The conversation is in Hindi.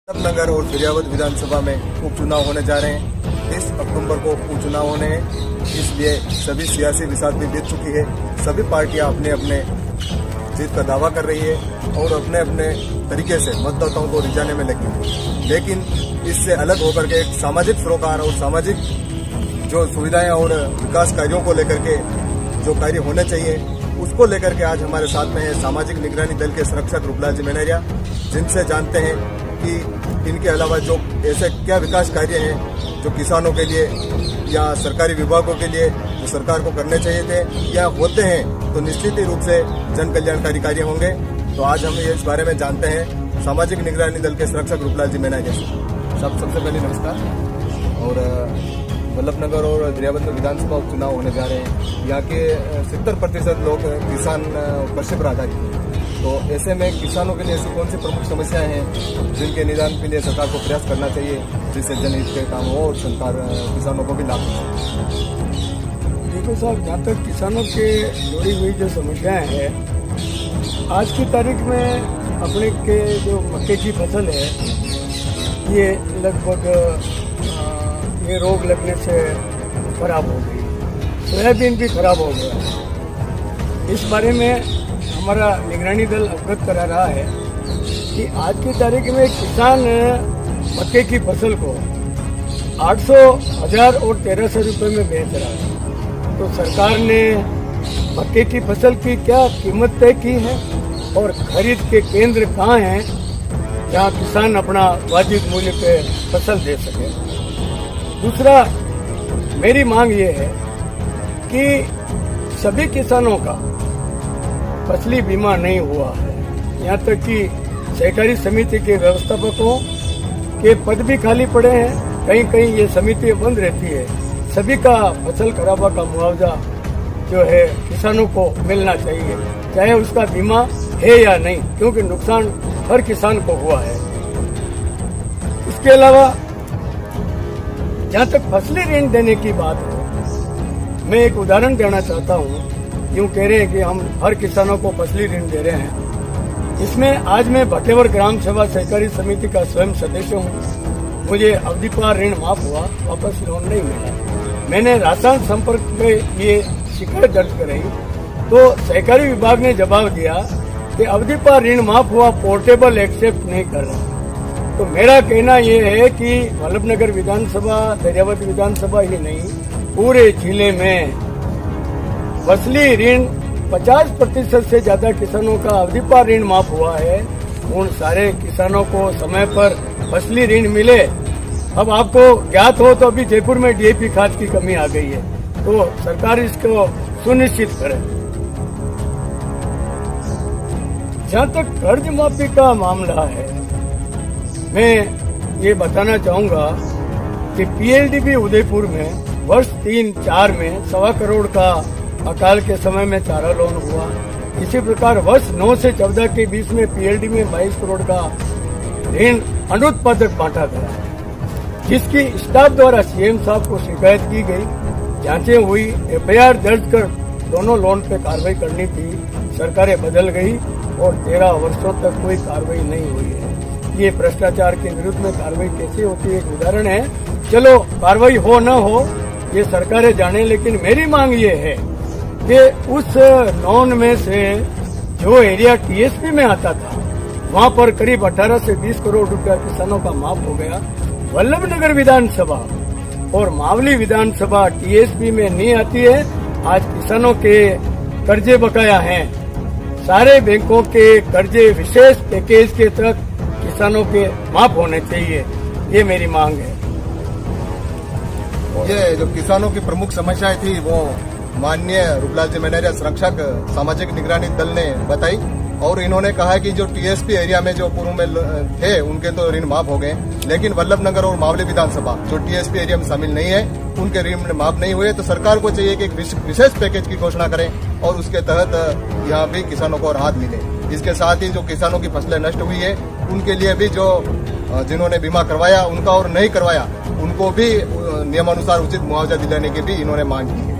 नगर और फिरियावद विधानसभा में उपचुनाव होने जा रहे हैं। 30 अक्टूबर को उपचुनाव होने हैं, इसलिए सभी सियासी विसात भी बीत चुकी है। सभी पार्टियां अपने अपने जीत का दावा कर रही है और अपने अपने तरीके से मतदाताओं को रिझाने में लगी है। लेकिन इससे अलग होकर के एक सामाजिक सरोकार और सामाजिक जो सुविधाएं और विकास कार्यों को लेकर के जो कार्य होने चाहिए, उसको लेकर के आज हमारे साथ में है सामाजिक निगरानी दल के संरक्षक रूपलाल जी मेनेरिया, जिनसे जानते हैं कि इनके अलावा जो ऐसे क्या विकास कार्य हैं जो किसानों के लिए या सरकारी विभागों के लिए जो सरकार को करने चाहिए थे या होते हैं तो निश्चित ही रूप से जन कल्याणकारी कार्य होंगे। तो आज हम इस बारे में जानते हैं सामाजिक निगरानी दल के संरक्षक रूपलाल जी मेनेरिया से। सबसे पहले नमस्कार। और वल्लभनगर और फिरियावद में विधानसभा उपचुनाव होने जा रहे हैं। यहाँ के 70% लोग किसान कृषि पर आधारित हैं। तो ऐसे में किसानों के लिए ऐसी कौन सी प्रमुख समस्याएं हैं जिनके निदान के लिए सरकार को प्रयास करना चाहिए, जिससे जनहित के काम हो और सरकार किसानों को भी लाभ हो? देखो साहब, जहाँ तक किसानों के जुड़ी हुई जो समस्याएं हैं, आज की तारीख में अपने के जो मक्के की फसल है, ये लगभग ये रोग लगने से खराब हो गई। सोयाबीन भी खराब हो गया। इस बारे में हमारा निगरानी दल अवगत करा रहा है कि आज की तारीख में किसान मक्के की फसल को 800, 1000 और 1300 रुपये में बेच रहा है। तो सरकार ने मक्के की फसल की क्या कीमत तय की है और खरीद के केंद्र कहाँ हैं जहाँ किसान अपना वाजिब मूल्य पे फसल दे सके। दूसरा, मेरी मांग ये है कि सभी किसानों का फसली बीमा नहीं हुआ है। यहाँ तक कि सहकारी समिति के व्यवस्थापकों के पद भी खाली पड़े हैं। कहीं कहीं ये समिति बंद रहती है। सभी का फसल खराबा का मुआवजा जो है किसानों को मिलना चाहिए, चाहे उसका बीमा है या नहीं, क्योंकि नुकसान हर किसान को हुआ है। इसके अलावा जहाँ तक फसली ऋण देने की बात है, मैं एक उदाहरण देना चाहता हूँ। यूँ कह रहे हैं कि हम हर किसानों को फसली ऋण दे रहे हैं। इसमें आज मैं भटेवर ग्राम सेवा सहकारी समिति का स्वयं सदस्य हूँ। मुझे अवधि पार ऋण माफ हुआ, वापस लोन नहीं मिला। मैंने राशन संपर्क में ये शिकायत दर्ज कराई तो सहकारी विभाग ने जवाब दिया कि अवधि पार ऋण माफ हुआ, पोर्टेबल एक्सेप्ट नहीं कर रहा। तो मेरा कहना ये है कि वल्लभनगर विधानसभा, फिरियावद विधानसभा ही नहीं, पूरे जिले में फसली ऋण 50% से ज्यादा किसानों का अवधि पार ऋण माफ हुआ है। उन सारे किसानों को समय पर फसली ऋण मिले। अब आपको ज्ञात हो तो अभी जयपुर में डीएपी खाद की कमी आ गई है, तो सरकार इसको सुनिश्चित करे। जहाँ तक कर्ज माफी का मामला है, मैं ये बताना चाहूंगा कि पीएलडीबी उदयपुर में वर्ष 3-4 में 1.25 करोड़ का अकाल के समय में चारा लोन हुआ। इसी प्रकार वर्ष 9 से 14 के बीच में पीएलडी में 22 करोड़ का ऋण अनुत्पादक बांटा गया, जिसकी स्टाफ द्वारा सीएम साहब को शिकायत की गई। जांचें हुई, एफआईआर दर्ज कर दोनों लोन पे कार्रवाई करनी थी। सरकारें बदल गई और 13 वर्षों तक कोई कार्रवाई नहीं हुई है। ये भ्रष्टाचार के विरुद्ध में कार्रवाई कैसे होती है, एक उदाहरण है। चलो, कार्रवाई हो न हो ये सरकारें जाने, लेकिन मेरी मांग ये है कि उस लोन में से जो एरिया टीएसपी में आता था, वहाँ पर करीब 18 से 20 करोड़ रुपया किसानों का माफ हो गया। वल्लभनगर विधानसभा और मावली विधानसभा टीएसपी में नहीं आती है। आज किसानों के कर्जे बकाया हैं। सारे बैंकों के कर्जे विशेष पैकेज के तहत किसानों के माफ होने चाहिए, ये मेरी मांग है। ये जो किसानों की प्रमुख समस्याएं थी वो माननीय रूपलाल जी मेनेरिया संरक्षक सामाजिक निगरानी दल ने बताई, और इन्होंने कहा कि जो टीएसपी एरिया में जो पूर्व में थे उनके तो ऋण माफ हो गए, लेकिन वल्लभनगर और मावली विधानसभा जो टीएसपी एरिया में शामिल नहीं है उनके ऋण माफ नहीं हुए। तो सरकार को चाहिए कि एक विशेष पैकेज की घोषणा करें और उसके तहत यहाँ भी किसानों को राहत मिले। इसके साथ ही जो किसानों की फसलें नष्ट हुई है उनके लिए भी जो जिन्होंने बीमा करवाया उनका और नहीं करवाया उनको भी नियमानुसार उचित मुआवजा दिलाने की भी इन्होंने मांग की है।